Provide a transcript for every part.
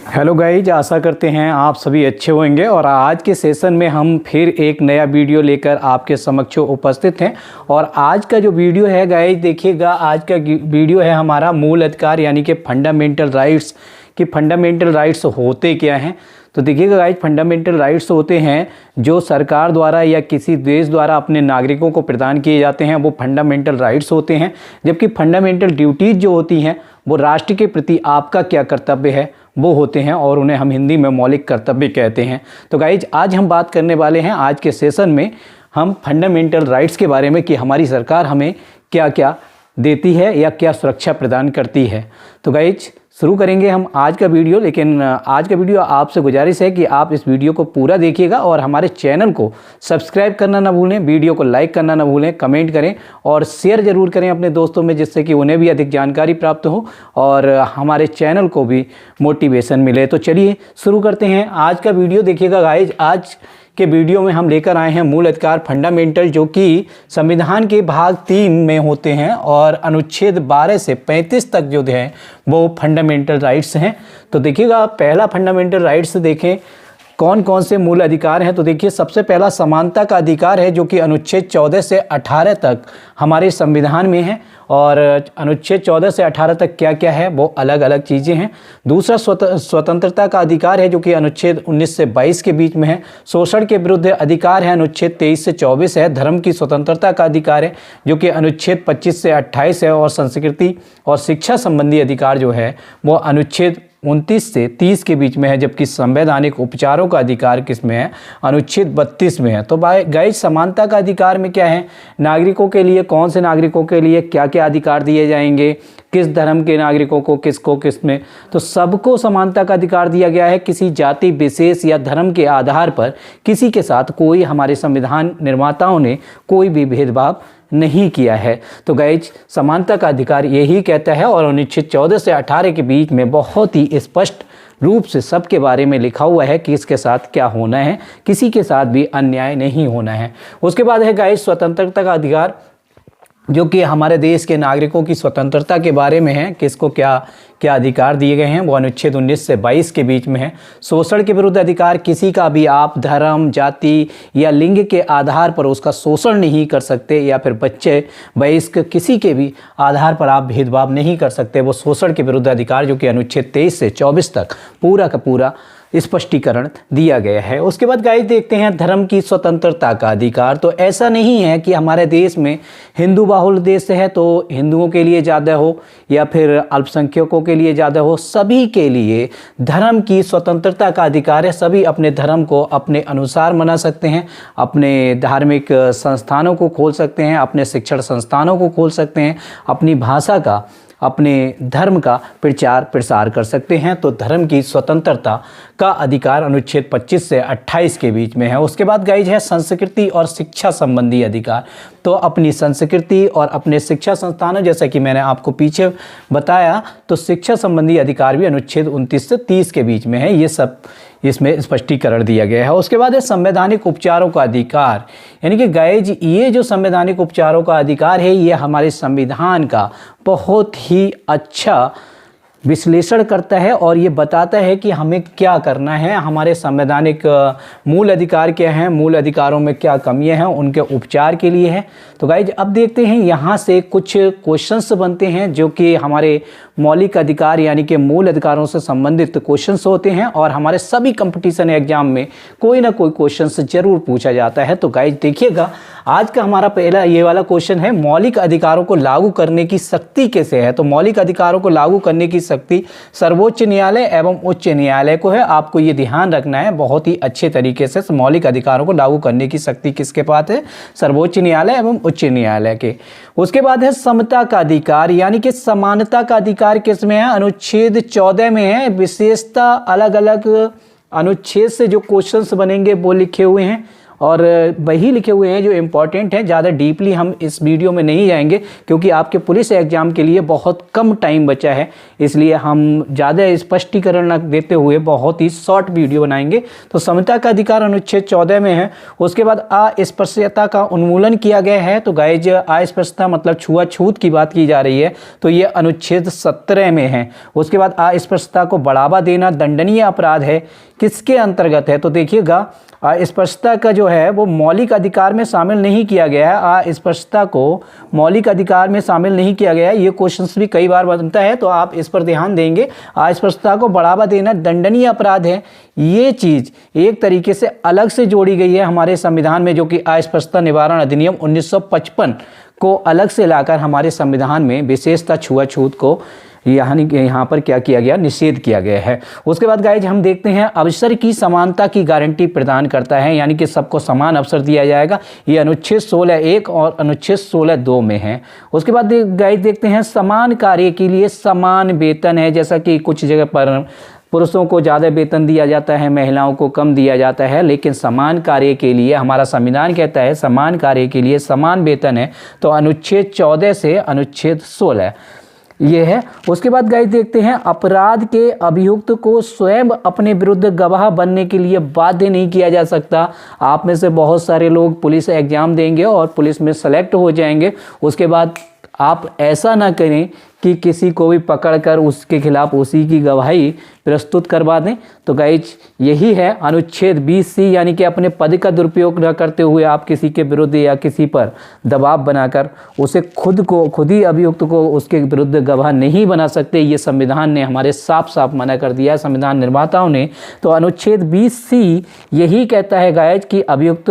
Hello guys, आशा करते हैं आप सभी अच्छे होंगे। और आज के सेशन में हम फिर एक नया वीडियो लेकर आपके समक्ष उपस्थित हैं। और आज का जो वीडियो है गाइज, देखिएगा, आज का वीडियो है हमारा मूल अधिकार यानी कि फंडामेंटल राइट्स कि फंडामेंटल राइट्स होते क्या हैं। तो देखिएगा गाइज, फंडामेंटल राइट्स होते हैं जो सरकार द्वारा या किसी देश द्वारा अपने नागरिकों को प्रदान किए जाते हैं, वो फंडामेंटल राइट्स होते हैं। जबकि फंडामेंटल ड्यूटीज़ जो होती हैं वो राष्ट्र के प्रति आपका क्या कर्तव्य है वो होते हैं, और उन्हें हम हिंदी में मौलिक कर्तव्य कहते हैं। तो गाइज, आज हम बात करने वाले हैं आज के सेशन में हम फंडामेंटल राइट्स के बारे में कि हमारी सरकार हमें क्या क्या देती है या क्या सुरक्षा प्रदान करती है। तो गाइज, शुरू करेंगे हम आज का वीडियो। लेकिन आज का वीडियो आपसे गुजारिश है कि आप इस वीडियो को पूरा देखिएगा और हमारे चैनल को सब्सक्राइब करना ना भूलें, वीडियो को लाइक करना ना भूलें, कमेंट करें और शेयर ज़रूर करें अपने दोस्तों में, जिससे कि उन्हें भी अधिक जानकारी प्राप्त हो और हमारे चैनल को भी मोटिवेशन मिले। तो चलिए शुरू करते हैं आज का वीडियो। देखिएगा गाइज, आज के वीडियो में हम लेकर आए हैं मूल अधिकार फंडामेंटल, जो कि संविधान के भाग 3 में होते हैं और अनुच्छेद 12 से 35 तक जो है वो फंडामेंटल राइट्स हैं। तो देखिएगा, पहला फंडामेंटल राइट्स देखें कौन कौन से मूल अधिकार हैं। तो देखिए, सबसे पहला समानता का अधिकार है, जो कि अनुच्छेद 14 से 18 तक हमारे संविधान में है। और अनुच्छेद 14 से 18 तक क्या क्या है वो अलग अलग चीज़ें हैं। दूसरा स्वतंत्रता का अधिकार है, जो कि अनुच्छेद 19 से 22 के बीच में है। शोषण के विरुद्ध अधिकार है, अनुच्छेद 23 से 24 है। धर्म की स्वतंत्रता का अधिकार है, जो कि अनुच्छेद 25 से 28 है। और संस्कृति और शिक्षा संबंधी अधिकार जो है वो अनुच्छेद 29 से 30 के बीच में है। जबकि संवैधानिक उपचारों का अधिकार किस में है, अनुच्छेद 32 में है। तो गाइस, समानता का अधिकार में क्या है, नागरिकों के लिए, कौन से नागरिकों के लिए क्या क्या अधिकार दिए जाएंगे, किस धर्म के नागरिकों को किसको किस में, तो सबको समानता का अधिकार दिया गया है। किसी जाति विशेष या धर्म के आधार पर किसी के साथ कोई, हमारे संविधान निर्माताओं ने कोई भी भेदभाव नहीं किया है। तो गाइज, समानता का अधिकार यही कहता है। और अनुच्छेद 14 से 18 के बीच में बहुत ही स्पष्ट रूप से सबके बारे में लिखा हुआ है कि इसके साथ क्या होना है, किसी के साथ भी अन्याय नहीं होना है। उसके बाद है गाइज स्वतंत्रता का अधिकार, जो कि हमारे देश के नागरिकों की स्वतंत्रता के बारे में है, किसको क्या क्या अधिकार दिए गए हैं, वो अनुच्छेद 19 से 22 के बीच में है। शोषण के विरुद्ध अधिकार, किसी का भी आप धर्म, जाति या लिंग के आधार पर उसका शोषण नहीं कर सकते, या फिर बच्चे, वयस्क, किसी के भी आधार पर आप भेदभाव नहीं कर सकते, वो शोषण के विरुद्ध अधिकार, जो कि अनुच्छेद 23 से 24 तक पूरा का पूरा स्पष्टीकरण दिया गया है। उसके बाद गाइस देखते हैं धर्म की स्वतंत्रता का अधिकार। तो ऐसा नहीं है कि हमारे देश में हिंदू बाहुल देश है तो हिंदुओं के लिए ज़्यादा हो या फिर अल्पसंख्यकों के लिए ज़्यादा हो, सभी के लिए धर्म की स्वतंत्रता का अधिकार है। सभी अपने धर्म को अपने अनुसार मना सकते हैं, अपने धार्मिक संस्थानों को खोल सकते हैं, अपने शिक्षण संस्थानों को खोल सकते हैं, अपनी भाषा का, अपने धर्म का प्रचार प्रसार कर सकते हैं। तो धर्म की स्वतंत्रता का अधिकार अनुच्छेद 25 से 28 के बीच में है। उसके बाद गाइज है संस्कृति और शिक्षा संबंधी अधिकार। तो अपनी संस्कृति और अपने शिक्षा संस्थानों, जैसा कि मैंने आपको पीछे बताया, तो शिक्षा संबंधी अधिकार भी अनुच्छेद 29 से 30 के बीच में है। ये सब इसमें स्पष्टीकरण दिया गया है। उसके बाद है संवैधानिक उपचारों का अधिकार, यानी कि गाइज ये जो संवैधानिक उपचारों का अधिकार है, ये हमारे संविधान का बहुत ही अच्छा विश्लेषण करता है और ये बताता है कि हमें क्या करना है, हमारे संवैधानिक मूल अधिकार क्या हैं, मूल अधिकारों में क्या कमियां हैं, उनके उपचार के लिए है। तो गाइज, अब देखते हैं यहाँ से कुछ क्वेश्चंस बनते हैं जो कि हमारे मौलिक अधिकार यानी कि मूल अधिकारों से संबंधित क्वेश्चंस होते हैं और हमारे सभी कंपटीशन एग्जाम में कोई ना कोई क्वेश्चंस जरूर पूछा जाता है। तो गाइज देखिएगा, आज का हमारा पहला ये वाला क्वेश्चन है, मौलिक अधिकारों को लागू करने की शक्ति कैसे है। तो मौलिक अधिकारों को लागू करने की शक्ति सर्वोच्च न्यायालय एवं उच्च न्यायालय को है। आपको ये ध्यान रखना है बहुत ही अच्छे तरीके से। मौलिक अधिकारों को लागू करने की शक्ति किसके पास है, सर्वोच्च न्यायालय एवं उच्च न्यायालय के। उसके बाद है समता का अधिकार, यानी कि समानता का अधिकार किसमें है, अनुच्छेद 14 में है। विशेषता अलग अलग अनुच्छेद से जो क्वेश्चंस बनेंगे वो लिखे हुए हैं। और वही लिखे हुए हैं जो इम्पोर्टेंट हैं। ज़्यादा डीपली हम इस वीडियो में नहीं जाएंगे क्योंकि आपके पुलिस एग्जाम के लिए बहुत कम टाइम बचा है, इसलिए हम ज़्यादा स्पष्टीकरण न देते हुए बहुत ही शॉर्ट वीडियो बनाएंगे। तो समता का अधिकार अनुच्छेद 14 में है। उसके बाद अस्पृश्यता का उन्मूलन किया गया है। तो गाइज अस्पृश्यता मतलब छुआछूत की बात की जा रही है, तो ये अनुच्छेद 17 में है। उसके बाद अस्पृश्यता को बढ़ावा देना दंडनीय अपराध है। किसके अंतर्गत है? तो देखिएगा अस्पृश्यता का जो है वो मौलिक अधिकार में शामिल नहीं किया गया है। अस्पृश्यता को मौलिक अधिकार में शामिल नहीं किया गया है, ये क्वेश्चंस भी कई बार बनता है, तो आप इस पर ध्यान देंगे। अस्पृश्यता को बढ़ावा देना दंडनीय अपराध है, ये चीज़ एक तरीके से अलग से जोड़ी गई है हमारे संविधान में, जो कि अस्पृश्यता निवारण अधिनियम 1955 को अलग से लाकर हमारे संविधान में विशेषता छुआछूत को यहाँ पर क्या किया गया, निषेध किया गया है। उसके बाद गाइज हम देखते हैं अवसर की समानता की गारंटी प्रदान करता है, यानी कि सबको समान अवसर दिया जाएगा। ये अनुच्छेद 16(1) और अनुच्छेद 16(2) में है। उसके बाद गाइज देखते हैं समान कार्य के लिए समान वेतन है। जैसा कि कुछ जगह पर पुरुषों को ज़्यादा वेतन दिया जाता है, महिलाओं को कम दिया जाता है, लेकिन समान कार्य के लिए हमारा संविधान कहता है समान कार्य के लिए समान वेतन है। तो अनुच्छेद 14 से अनुच्छेद 16 ये है। उसके बाद गाइस देखते हैं अपराध के अभियुक्त को स्वयं अपने विरुद्ध गवाह बनने के लिए बाध्य नहीं किया जा सकता। आप में से बहुत सारे लोग पुलिस एग्जाम देंगे और पुलिस में सेलेक्ट हो जाएंगे, उसके बाद आप ऐसा ना करें कि किसी को भी पकड़कर उसके खिलाफ उसी की गवाही प्रस्तुत करवा दें। तो गाइज यही है अनुच्छेद 20C, यानी कि अपने पद का दुरुपयोग न करते हुए आप किसी के विरुद्ध या किसी पर दबाव बनाकर उसे खुद ही अभियुक्त को उसके विरुद्ध गवाह नहीं बना सकते। ये संविधान ने हमारे साफ साफ मना कर दिया है, संविधान निर्माताओं ने। तो अनुच्छेद 20C यही कहता है गाइज कि अभियुक्त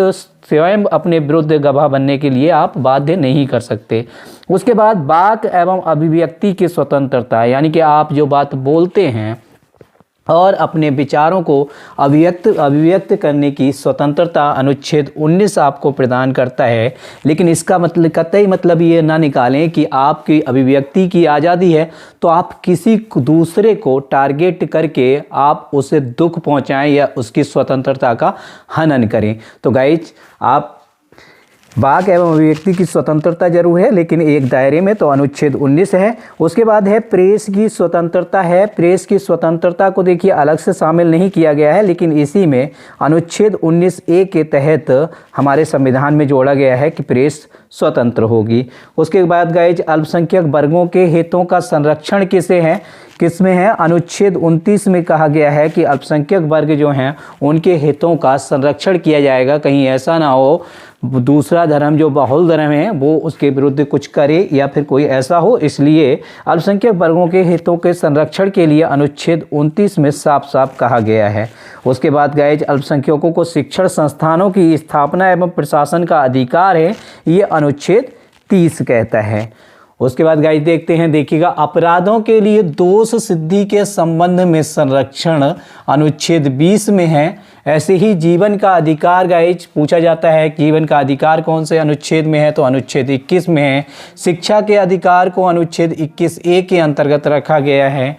स्वयं अपने विरुद्ध गवाह बनने के लिए आप बाध्य नहीं कर सकते। उसके बाद वाक एवं अभिव्यक्ति की स्वतंत्रता, यानी कि आप जो बात बोलते हैं और अपने विचारों को अभिव्यक्त करने की स्वतंत्रता अनुच्छेद 19 आपको प्रदान करता है। लेकिन इसका मतलब कतई मतलब ये ना निकालें कि आपकी अभिव्यक्ति की आज़ादी है तो आप किसी दूसरे को टारगेट करके आप उसे दुख पहुंचाएं या उसकी स्वतंत्रता का हनन करें। तो गाइज आप वाक एवं अभिव्यक्ति की स्वतंत्रता जरूर है, लेकिन एक दायरे में, तो अनुच्छेद 19 है। उसके बाद है प्रेस की स्वतंत्रता है। प्रेस की स्वतंत्रता को देखिए अलग से शामिल नहीं किया गया है, लेकिन इसी में अनुच्छेद 19A के तहत हमारे संविधान में जोड़ा गया है कि प्रेस स्वतंत्र होगी। उसके बाद गाइज अल्पसंख्यक वर्गों के हितों का संरक्षण किसमें है? अनुच्छेद 29 में कहा गया है कि अल्पसंख्यक वर्ग जो हैं उनके हितों का संरक्षण किया जाएगा। कहीं ऐसा ना हो दूसरा धर्म जो बहुल धर्म है वो उसके विरुद्ध कुछ करे या फिर कोई ऐसा हो, इसलिए अल्पसंख्यक वर्गों के हितों के संरक्षण के लिए अनुच्छेद 29 में साफ साफ कहा गया है। उसके बाद गाइज अल्पसंख्यकों को शिक्षण संस्थानों की स्थापना एवं प्रशासन का अधिकार है, ये अनुच्छेद 30 कहता है। उसके बाद गाइज देखते हैं, देखिएगा अपराधों के लिए दोष सिद्धि के संबंध में संरक्षण अनुच्छेद 20 में है। ऐसे ही जीवन का अधिकार गाइज पूछा जाता है, जीवन का अधिकार कौन से अनुच्छेद में है? तो अनुच्छेद 21 में है। शिक्षा के अधिकार को अनुच्छेद 21A के अंतर्गत रखा गया है।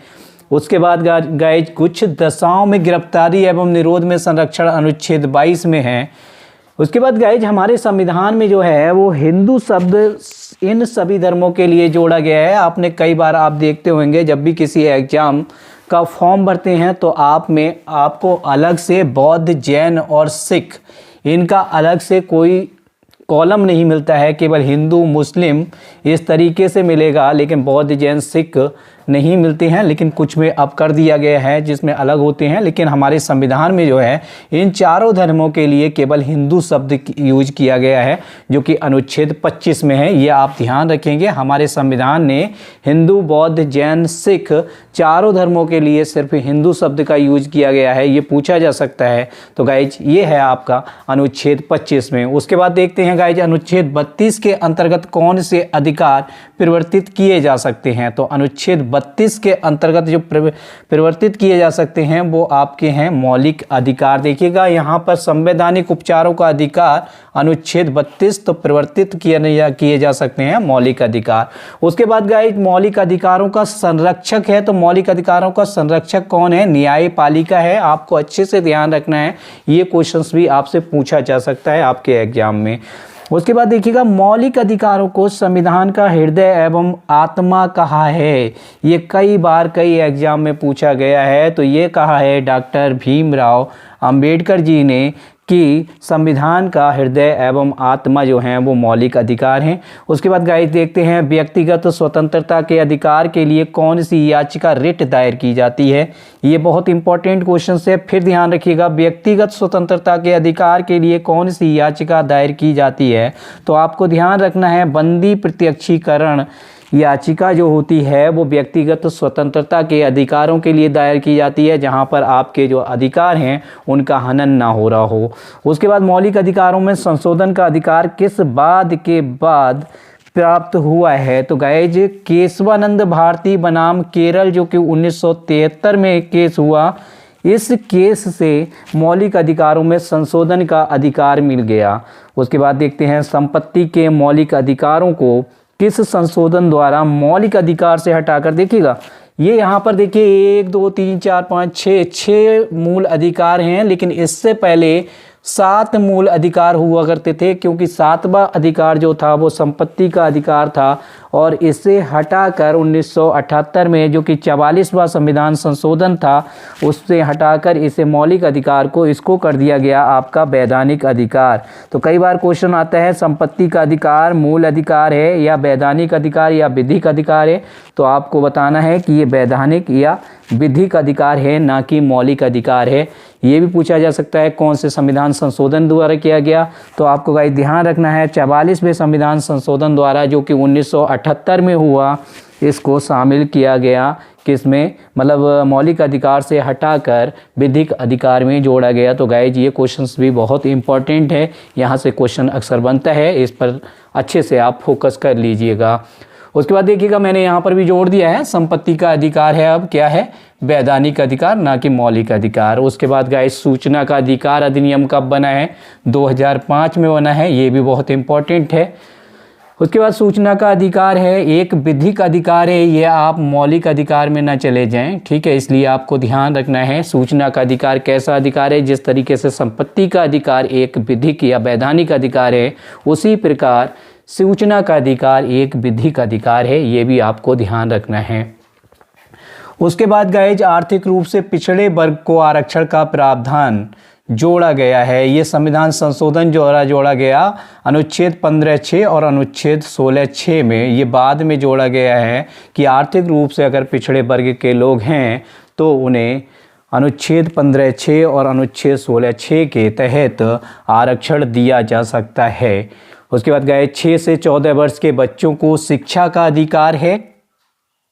उसके बाद गाइज कुछ दशाओं में गिरफ्तारी एवं निरोध में संरक्षण अनुच्छेद 22 में है। उसके बाद गाइज हमारे संविधान में जो है वो हिंदू शब्द इन सभी धर्मों के लिए जोड़ा गया है। आपने कई बार आप देखते होंगे जब भी किसी एग्जाम का फॉर्म भरते हैं तो आपको अलग से बौद्ध, जैन और सिख इनका अलग से कोई कॉलम नहीं मिलता है, केवल हिंदू, मुस्लिम इस तरीके से मिलेगा, लेकिन बौद्ध, जैन, सिख नहीं मिलते हैं। लेकिन कुछ में अब कर दिया गया है जिसमें अलग होते हैं, लेकिन हमारे संविधान में जो है इन चारों धर्मों के लिए केवल हिंदू शब्द यूज किया गया है, जो कि अनुच्छेद 25 में है। ये आप ध्यान रखेंगे, हमारे संविधान ने हिंदू, बौद्ध, जैन, सिख चारों धर्मों के लिए सिर्फ हिंदू शब्द का यूज किया गया है, ये पूछा जा सकता है। तो गाइज ये है आपका अनुच्छेद 25 में। उसके बाद देखते हैं गाइज अनुच्छेद 32 के अंतर्गत कौन से अधिकार परिवर्तित किए जा सकते हैं? तो अनुच्छेद 32 के अंतर्गत जो परिवर्तित किए जा सकते हैं वो आपके हैं मौलिक अधिकार। देखिएगा यहाँ पर संवैधानिक उपचारों का अधिकार अनुच्छेद 32 तो परिवर्तित किए जा सकते हैं मौलिक अधिकार। उसके बाद गाइस मौलिक अधिकारों का संरक्षक है, तो मौलिक अधिकारों का संरक्षक कौन है? न्यायपालिका है। आपको अच्छे से ध्यान रखना है, ये क्वेश्चंस भी आपसे पूछा जा सकता है आपके एग्जाम में। उसके बाद देखिएगा मौलिक अधिकारों को संविधान का हृदय एवं आत्मा कहा है। ये कई बार कई एग्जाम में पूछा गया है। तो ये कहा है डॉक्टर भीमराव अंबेडकर जी ने कि संविधान का हृदय एवं आत्मा जो हैं वो मौलिक अधिकार हैं। उसके बाद गाइस देखते हैं व्यक्तिगत स्वतंत्रता के अधिकार के लिए कौन सी याचिका रिट दायर की जाती है। ये बहुत इंपॉर्टेंट क्वेश्चन है, फिर ध्यान रखिएगा। व्यक्तिगत स्वतंत्रता के अधिकार के लिए कौन सी याचिका दायर की जाती है, तो आपको ध्यान रखना है बंदी प्रत्यक्षीकरण याचिका जो होती है वो व्यक्तिगत स्वतंत्रता के अधिकारों के लिए दायर की जाती है, जहां पर आपके जो अधिकार हैं उनका हनन ना हो रहा हो। उसके बाद मौलिक अधिकारों में संशोधन का अधिकार किस वाद के बाद प्राप्त हुआ है, तो गाइज केशवानंद भारती बनाम केरल जो कि 1973 में केस हुआ, इस केस से मौलिक अधिकारों में संशोधन का अधिकार मिल गया। उसके बाद देखते हैं संपत्ति के मौलिक अधिकारों को किस संशोधन द्वारा मौलिक अधिकार से हटाकर, देखिएगा ये यहाँ पर देखिए 1 2 3 4 5 6 मूल अधिकार हैं, लेकिन इससे पहले 7 मूल अधिकार हुआ करते थे, क्योंकि 7वां अधिकार जो था वो संपत्ति का अधिकार था और इसे हटाकर 1978 में जो कि 44वां संविधान संशोधन था उससे हटाकर इसे मौलिक अधिकार को इसको कर दिया गया आपका वैधानिक अधिकार। तो कई बार क्वेश्चन आता है संपत्ति का अधिकार मूल अधिकार है या वैधानिक अधिकार या विधिक अधिकार है, तो आपको बताना है कि ये वैधानिक या विधिक अधिकार है ना कि मौलिक अधिकार है। ये भी पूछा जा सकता है कौन से संविधान संशोधन द्वारा किया गया, तो आपको गाइस ध्यान रखना है 44वें संविधान संशोधन द्वारा जो कि 1978 में हुआ, इसको शामिल किया गया किसमें, मतलब मौलिक अधिकार से हटाकर विधिक अधिकार में जोड़ा गया। तो गाइस ये क्वेश्चंस भी बहुत इंपॉर्टेंट है, यहाँ से क्वेश्चन अक्सर बनता है, इस पर अच्छे से आप फोकस कर लीजिएगा। उसके बाद देखिएगा मैंने यहाँ पर भी जोड़ दिया है संपत्ति का अधिकार है अब क्या है, वैधानिक अधिकार ना कि मौलिक अधिकार। उसके बाद गाइस सूचना का अधिकार अधिनियम कब बना है, 2005 में बना है, ये भी बहुत इंपॉर्टेंट है। उसके बाद सूचना का अधिकार है एक विधिक अधिकार है, ये आप मौलिक अधिकार में ना चले जाएं, ठीक है, इसलिए आपको ध्यान रखना है सूचना का अधिकार कैसा अधिकार है। जिस तरीके से संपत्ति का अधिकार एक विधिक या वैधानिक अधिकार है, उसी प्रकार सूचना का अधिकार एक विधिक अधिकार है, ये भी आपको ध्यान रखना है। उसके बाद गाइज आर्थिक रूप से पिछड़े वर्ग को आरक्षण का प्रावधान जोड़ा गया है। ये संविधान संशोधन जोड़ा गया अनुच्छेद 15(6) और अनुच्छेद 16(6) में, ये बाद में जोड़ा गया है कि आर्थिक रूप से अगर पिछड़े वर्ग के लोग हैं तो उन्हें अनुच्छेद 15(6) और अनुच्छेद 16(6) के तहत आरक्षण दिया जा सकता है। उसके बाद गए 6 से 14 वर्ष के बच्चों को शिक्षा का अधिकार है।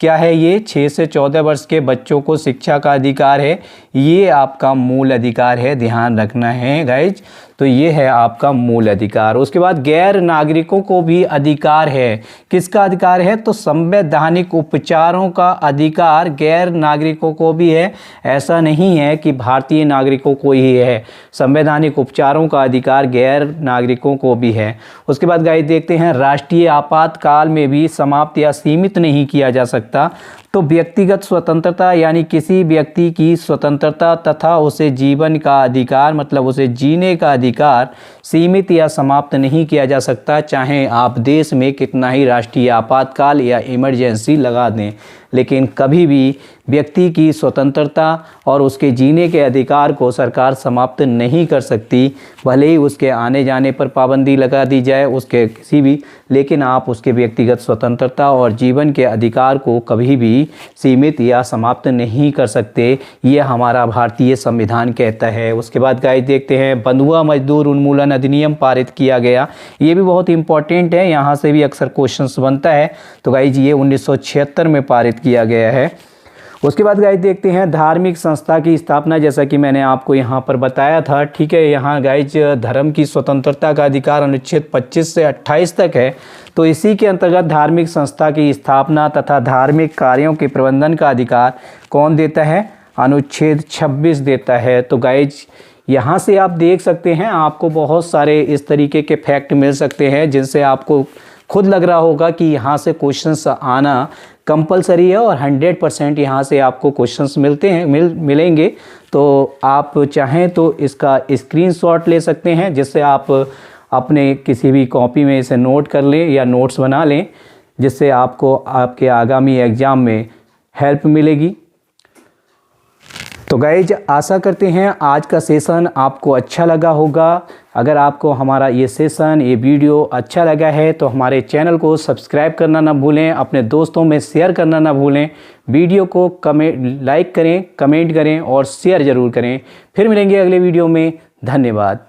क्या है ये, 6 से 14 वर्ष के बच्चों को शिक्षा का अधिकार है, ये आपका मूल अधिकार है, ध्यान रखना है गाइज। तो ये है आपका मूल अधिकार। उसके बाद गैर नागरिकों को भी अधिकार है। किसका अधिकार है, तो संवैधानिक उपचारों का अधिकार गैर नागरिकों को भी है। ऐसा नहीं है कि भारतीय नागरिकों को ही है, संवैधानिक उपचारों का अधिकार गैर नागरिकों को भी है। उसके बाद गाइस देखते हैं राष्ट्रीय आपातकाल में भी समाप्त या सीमित नहीं किया जा सकता। तो व्यक्तिगत स्वतंत्रता यानी किसी व्यक्ति की स्वतंत्रता तथा उसे जीवन का अधिकार, मतलब उसे जीने का अधिकार सीमित या समाप्त नहीं किया जा सकता, चाहे आप देश में कितना ही राष्ट्रीय आपातकाल या इमरजेंसी लगा दें, लेकिन कभी भी व्यक्ति की स्वतंत्रता और उसके जीने के अधिकार को सरकार समाप्त नहीं कर सकती। भले ही उसके आने जाने पर पाबंदी लगा दी जाए उसके किसी भी, लेकिन आप उसके व्यक्तिगत स्वतंत्रता और जीवन के अधिकार को कभी भी सीमित या समाप्त नहीं कर सकते, ये हमारा भारतीय संविधान कहता है। उसके बाद गाइस देखते हैं बंधुआ मजदूर उन्मूलन अधिनियम पारित किया गया। ये भी बहुत इंपॉर्टेंट है, यहाँ से भी अक्सर क्वेश्चंस बनता है। तो गाइस ये 1976 में पारित किया गया है। उसके बाद गाइज देखते हैं धार्मिक संस्था की स्थापना, जैसा कि मैंने आपको यहाँ पर बताया था। ठीक है, यहाँ गाइज धर्म की स्वतंत्रता का अधिकार अनुच्छेद 25 से 28 तक है। तो इसी के अंतर्गत धार्मिक संस्था की स्थापना तथा धार्मिक कार्यों के प्रबंधन का अधिकार कौन देता है? अनुच्छेद 26 देता है। तो गाइज यहाँ से आप देख सकते हैं, आपको बहुत सारे इस तरीके के फैक्ट मिल सकते हैं जिनसे आपको खुद लग रहा होगा कि यहाँ से क्वेश्चंस आना कंपलसरी है और 100% यहाँ से आपको क्वेश्चंस मिलते हैं मिलेंगे। तो आप चाहें तो इसका स्क्रीनशॉट ले सकते हैं, जिससे आप अपने किसी भी कॉपी में इसे नोट कर लें या नोट्स बना लें, जिससे आपको आपके आगामी एग्ज़ाम में हेल्प मिलेगी। तो गाइज आशा करते हैं आज का सेशन आपको अच्छा लगा होगा। अगर आपको हमारा ये सेशन, ये वीडियो अच्छा लगा है तो हमारे चैनल को सब्सक्राइब करना ना भूलें, अपने दोस्तों में शेयर करना ना भूलें। वीडियो को लाइक करें, कमेंट करें और शेयर ज़रूर करें। फिर मिलेंगे अगले वीडियो में। धन्यवाद।